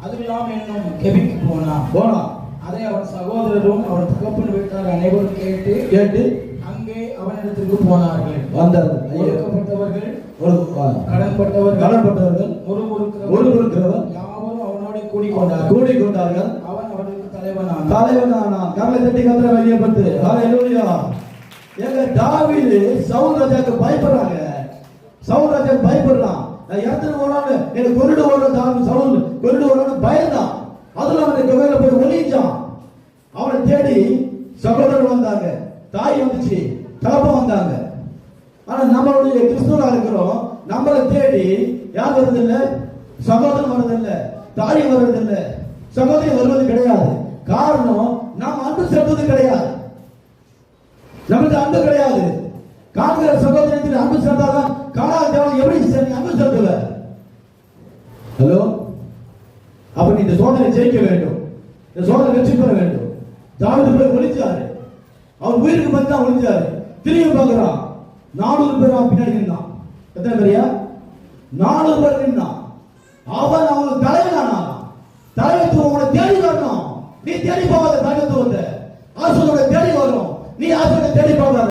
அதுவெல்லாம் என்னும் கெபிக்கு போனான். அதை அவன் சகோதரரும் அவன் தகப்பன் வீட்டார் அனைவரும் கேட்டு அங்கே அவனிடத்திற்கு போனார்கள். ஒடுக்கப்பட்டவர்கள், கடன்பட்டவர்கள், முறுமுறுக்கிறவர்கள் யாவரும் அவனோட கூடிக்கொண்டார்கள். அவன் அவர்களுக்கு தலைவனானான். கரலை தட்டி கத்திர வெளியப்பட்டு ஹல்லேலூயா. எங்க தாவீது சவுல் ராஜாக்கு பயப்படுறாங்க. சவுல் ராஜாக்கு பயப்படுறான். நான் இடத்துல ஓடான்னு எனக்கு கொண்டு ஓட தாவீது சவுல் கொண்டு ஓடான்னு பயந்தான். அதுல அவனுக்கு வேலை போய் ஒளிஞ்சான். அவனை தேடி சகோதரர் வந்தாங்க, தாய் வந்துச்சு, தகப்பன் வந்தாங்க. ஆனா நம்மளுடைய கிறிஸ்துவா இருக்கிறோம், நம்மளை தேடி யார் வருதில்லை, சகோதரன் வருதில்லை, தாய் வருவதில்லை, சகோதரி வருவது கிடையாது. காரணம் நாம் அன்பு செலுத்துவது கிடையாது. நமக்கு அன்பு கிடையாது. காண்கிற சகோதரத்தில் அன்பு செலுத்தாதான் காணாத எப்படி அன்பு செலுத்துவ? ஹலோ, அப்ப நீ இந்த சோதனை ஜெயிக்க வேண்டும், இந்த சோதனை வெற்றி பெற வேண்டும். தாவீது போய் ஒளிஞ்சாரு, அவர் உயிருக்கு பத்தி தான் ஒளிஞ்சாரு. திரும்பி பார்க்கிறான், 400 பேர் பின்னாடி நின்றான். எத்தனை பேரையா? 400 பேர் நின்றான். அவன் அவனுக்கு தலைவனானா? தலைவத்துவம் உங்களை தேடி வரணும். நீ தேடி போகாத தலைவத்துவத்தை, ஆசீர்வாதத்தை தேடி வரணும். நீ ஆசீர்வாதத்தை தேடி போகாத.